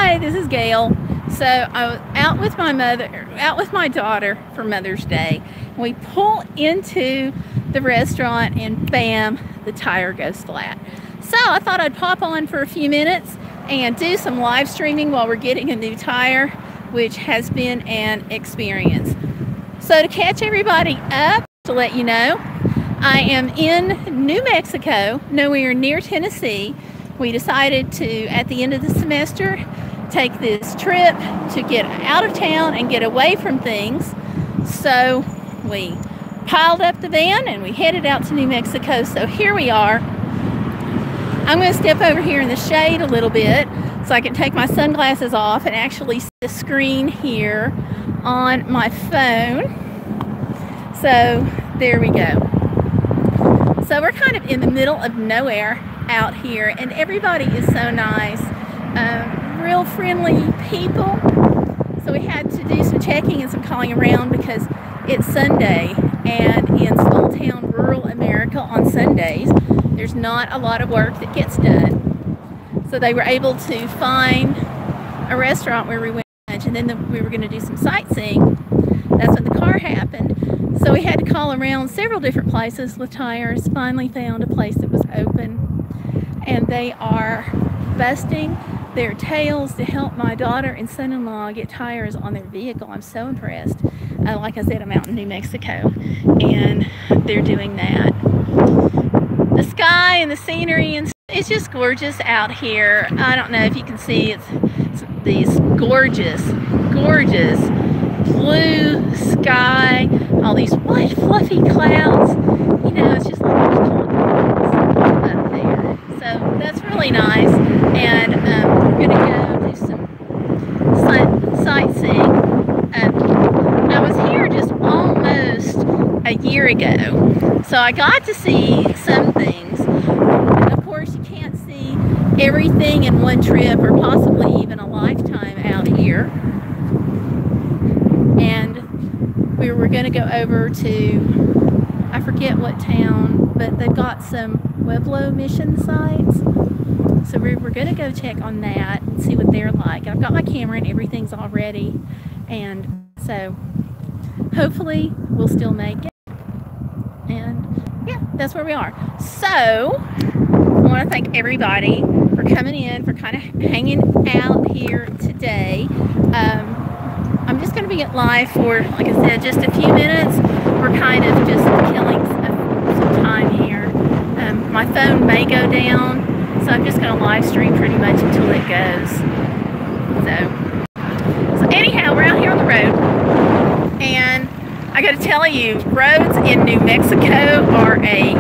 Hi, this is Gayle. So I was out with my daughter for Mother's Day. We pull into the restaurant and bam, the tire goes flat. So I thought I'd pop on for a few minutes and do some live streaming while we're getting a new tire, which has been an experience. So to catch everybody up, to let you know, I am in New Mexico, nowhere near Tennessee. We decided to, at the end of the semester, take this trip to get out of town and get away from things. So we piled up the van and we headed out to New Mexico. So here we are. I'm going to step over here in the shade a little bit so I can take my sunglasses off and actually see the screen here on my phone. So there we go. So we're kind of in the middle of nowhere out here, and everybody is so nice, real friendly people. So we had to do some checking and some calling around because it's Sunday, and in small town rural America on Sundays there's not a lot of work that gets done. So they were able to find a restaurant where we went to lunch, and then we were going to do some sightseeing. That's when the car happened. So we had to call around several different places with tires. Finally found a place that was open, and they are busting their tails to help my daughter and son-in-law get tires on their vehicle. I'm so impressed. Like I said, I'm out in New Mexico and they're doing that. The sky and the scenery, and it's just gorgeous out here. I don't know if you can see, it's these gorgeous blue sky, all these white fluffy clouds. You know, it's just like up there. So that's really nice, and we're gonna go do some sightseeing. I was here just almost a year ago, so I got to see some things. Of course, you can't see everything in one trip or possibly even a lifetime out here. And we were going to go over to, I forget what town, but they've got some Pueblo mission sites. So we're going to go check on that and see what they're like. I've got my camera and everything's all ready. And so hopefully we'll still make it. And yeah, that's where we are. So I want to thank everybody for coming in, for kind of hanging out here today. I'm just going to be live for, like I said, just a few minutes. We're kind of just killing some time here. My phone may go down, so I'm just going to live stream pretty much until it goes. So anyhow, we're out here on the road, and I got to tell you, roads in New Mexico are a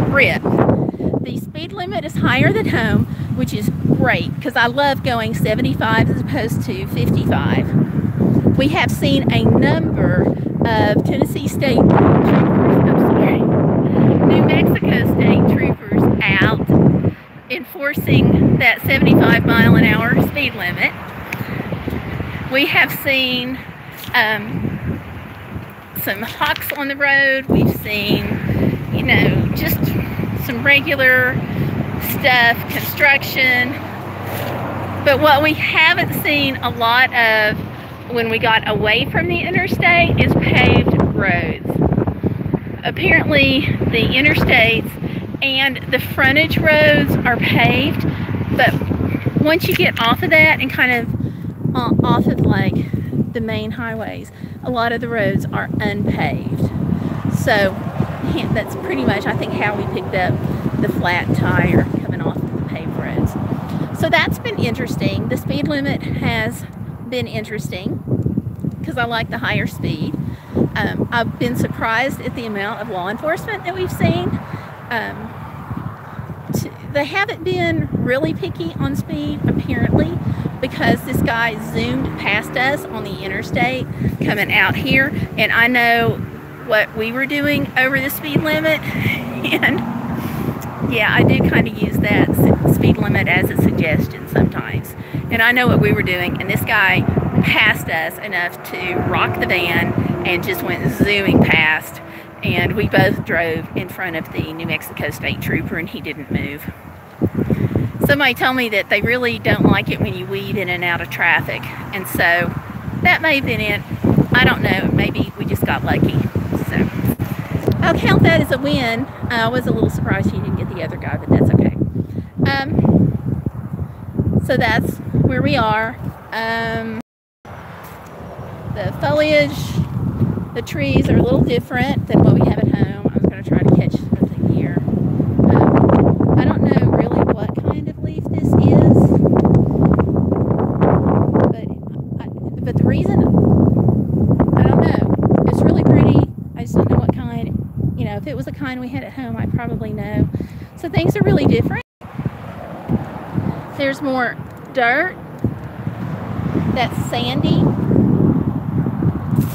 trip. The speed limit is higher than home, which is great because I love going 75 as opposed to 55. We have seen a number of Tennessee State troopers, New Mexico State troopers out enforcing that 75 mile an hour speed limit. We have seen some hawks on the road. We've seen, you know, just some regular stuff, construction. But what we haven't seen a lot of when we got away from the interstate is paved roads. Apparently the interstates and the frontage roads are paved, but once you get off of that and kind of off of like the main highways, a lot of the roads are unpaved. So that's pretty much, I think, how we picked up the flat tire coming off of the paved roads. So that's been interesting. The speed limit has been interesting because I like the higher speed. I've been surprised at the amount of law enforcement that we've seen. They haven't been really picky on speed, apparently, because this guy zoomed past us on the interstate coming out here, and I know what we were doing over the speed limit, and yeah, I do kind of use that speed limit as a suggestion sometimes. And I know what we were doing, and this guy passed us enough to rock the van and just went zooming past, and we both drove in front of the New Mexico State Trooper and he didn't move. So Somebody told me that they really don't like it when you weave in and out of traffic, and so that may have been it. I don't know, maybe we just got lucky. So I'll count that as a win. I was a little surprised he didn't get the other guy, but that's okay. So that's where we are. The foliage, the trees are a little different than what we have at home. I was going to try to catch something here. I don't know really what kind of leaf this is, but the reason, I don't know. It's really pretty. I just don't know what kind. You know, if it was a kind we had at home, I'd probably know. So things are really different. There's more dirt that's sandy.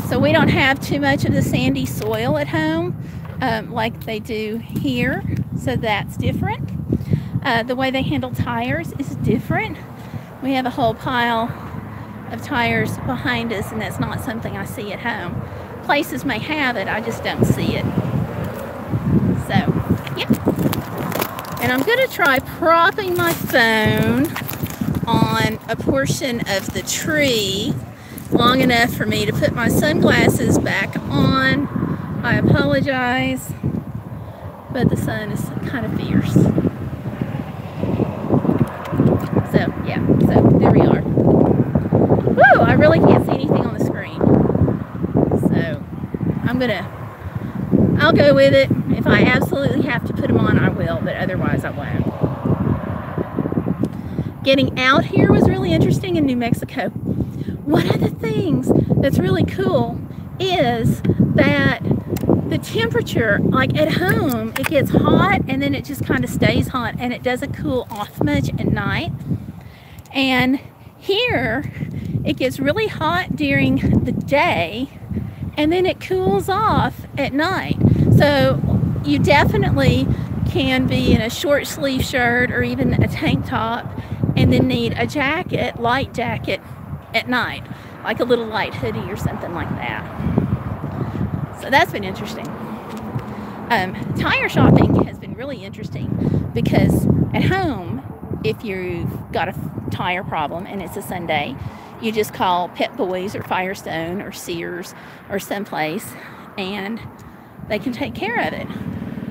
So we don't have too much of the sandy soil at home like they do here. So that's different. The way they handle tires is different. We have a whole pile of tires behind us, and that's not something I see at home. Places may have it, I just don't see it. So, yeah. And I'm going to try propping my phone on a portion of the tree long enough for me to put my sunglasses back on. I apologize, but the sun is kind of fierce. So, yeah, so there we are. Woo, I really can't see anything on the screen. So, I'll go with it. If I absolutely have to put them on, I will, but otherwise I won't. Getting out here was really interesting in New Mexico. One of the things that's really cool is that the temperature, like at home, it gets hot and then it just kind of stays hot and it doesn't cool off much at night. And here, it gets really hot during the day and then it cools off at night. So you definitely can be in a short sleeve shirt or even a tank top and then need a jacket, light jacket, at night, like a little light hoodie or something like that. So that's been interesting. Tire shopping has been really interesting because at home, if you've got a tire problem and it's a Sunday, you just call Pet Boys or Firestone or Sears or someplace and they can take care of it.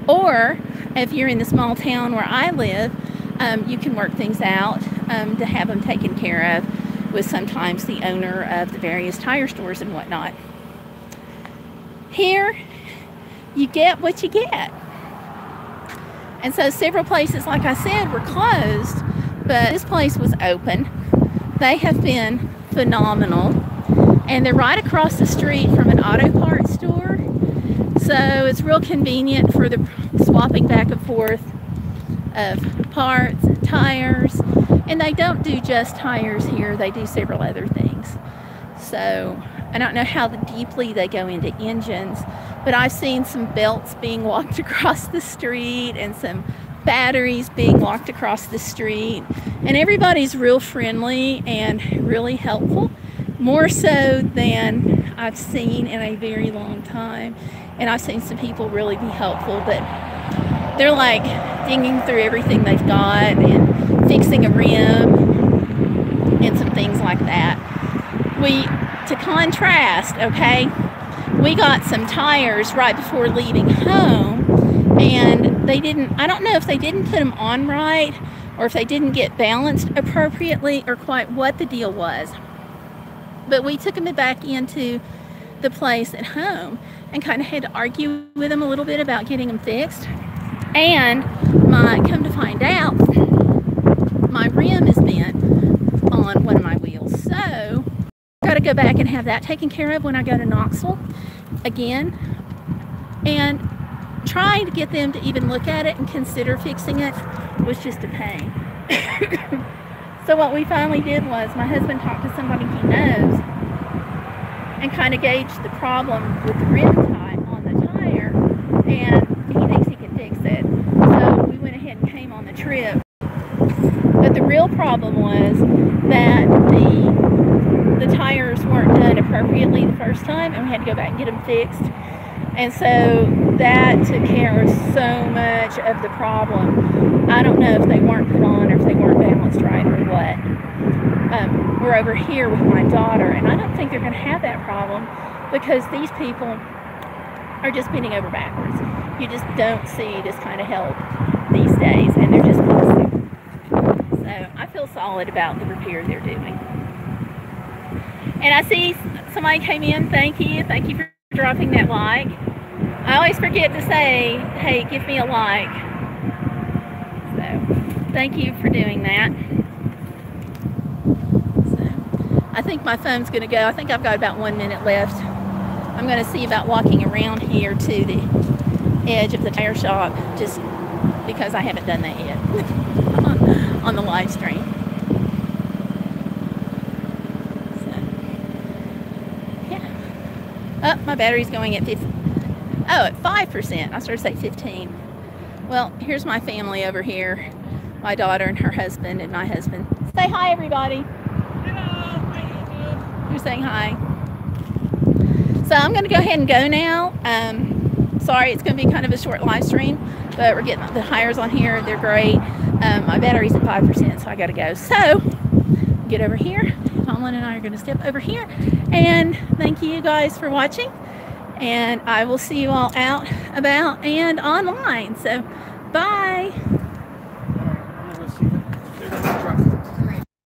Or if you're in the small town where I live, you can work things out to have them taken care of with sometimes the owner of the various tire stores and whatnot. Here, you get what you get. And so several places, like I said, were closed, but this place was open. They have been phenomenal. And they're right across the street from an auto parts store. So it's real convenient for the swapping back and forth of parts and tires. And they don't do just tires here, they do several other things. So I don't know how deeply they go into engines, but I've seen some belts being walked across the street and some batteries being walked across the street. And everybody's real friendly and really helpful, more so than I've seen in a very long time. And I've seen some people really be helpful, but they're like digging through everything they've got and fixing a rim and some things like that. To contrast, okay, we got some tires right before leaving home and they didn't, I don't know if they didn't put them on right or if they didn't get balanced appropriately or quite what the deal was. But we took them back into the place at home and kind of had to argue with them a little bit about getting them fixed. And come to find out, my rim is bent on one of my wheels. So I've got to go back and have that taken care of when I go to Knoxville again. And trying to get them to even look at it and consider fixing it was just a pain. So what we finally did was my husband talked to somebody he knows and kind of gauged the problem with the rim type on the tire, and he thinks he can fix it. So we went ahead and came on the trip. But the real problem was that the tires weren't done appropriately the first time, and we had to go back and get them fixed. And so that took care of so much of the problem. I don't know if they weren't put on or if they weren't balanced right or what. We're over here with my daughter, and I don't think they're going to have that problem because these people are just bending over backwards. You just don't see this kind of help these days, and they're just busting. So I feel solid about the repair they're doing. And I see somebody came in. Thank you for dropping that like. I always forget to say, hey, give me a like. So thank you for doing that. So I think my phone's going to go. I think I've got about 1 minute left. I'm going to see about walking around here to the edge of the tire shop, just because I haven't done that yet on the live stream. So, yeah. Oh, my battery's going at 50. Oh, at 5%. I started to say 15. Well, here's my family over here. My daughter and her husband and my husband. Say hi, everybody. Hello. You're saying hi. So I'm going to go ahead and go now. Sorry, it's going to be kind of a short live stream, but we're getting the hires on here. They're great. My battery's at 5%, so I got to go. So get over here. Tomlin and I are going to step over here. And thank you guys for watching. And I will see you all out, about, and online. So bye.